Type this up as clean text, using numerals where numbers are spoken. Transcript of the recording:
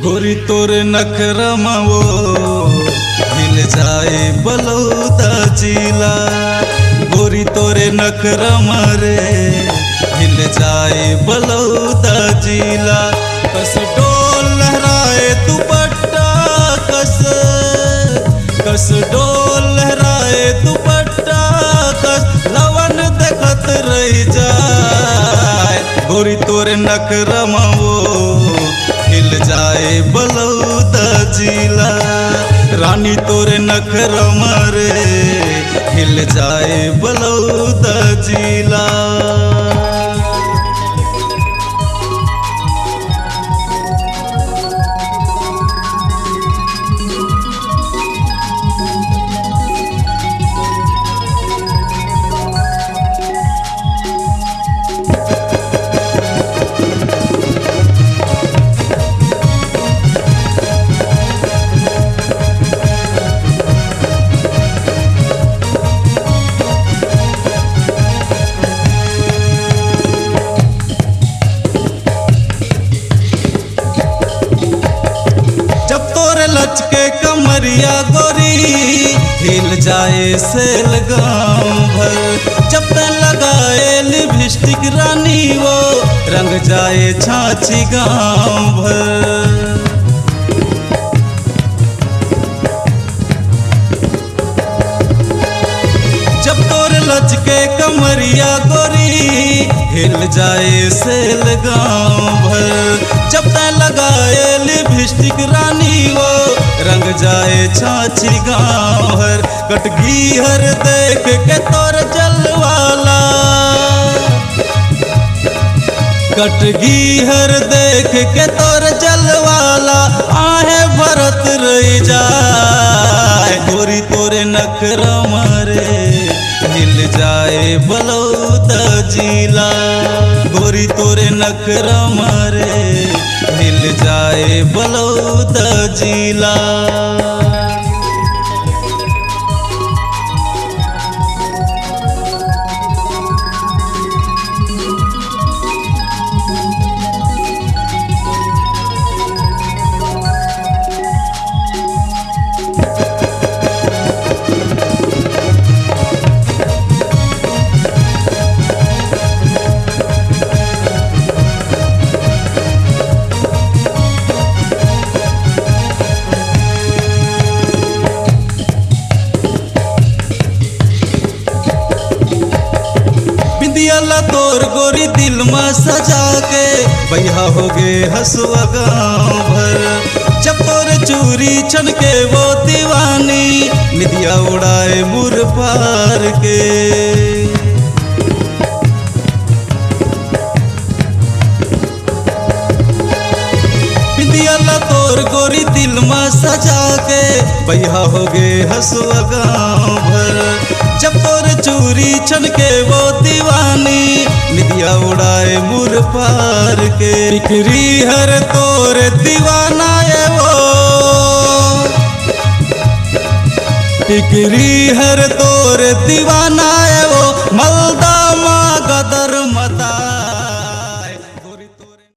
गोरी तोर नखरमा वो हिल जाए बलौदा जिला। गोरी तोरे नखरमा रे हिल जाए बलौदा जिला। कस डोल लहराए दुपट्टा कस डोल लहराए दुपट्टा कस लवन देखत रह जाए। गोरी तोरे नखरमा वो हिल जाए बलौदा जिला। रानी तोरे नखरमा रे हिल जाए बलौदा जिला। लचके कमरिया गोरी हिल जाए सेल गाँव भर। जब तक लगाए लिपस्टिक रानी वो रंग जाए छाछी गाँव भर। जब तोर लचके कमरिया गोरी हिल जाए सेल गाँव भर। जब तक लगाए लिपस्टिक रानी वो रंग जाए छाछी गाँव हर। कटगी हर देख के तोर जलवाला कटगी हर देख के तोर जलवाला आहे भरत रह जाए। गोरी तोरे नखरमा रे हिल जाए बलौदा जिला। गोरी तोरे नखरमा रे हिल जाए बलौदा जिला। बिंदियाला तोर गोरी दिल में सजा के भैया हो गे हसुआ गाँव भर। जब तोर चूरी छन के वो दीवानी निदिया उड़ाए मुर पार के। बिंदियाला तोर गोरी दिल में सजा के भैया हो गे हसुआ गाँव भर। जब तोर चूरी छन के वो दीवानी निदिया उड़ाए मुर पार के। टिकरी हर तोर दीवाना है वो टिकरी हर तोर दीवाना है वो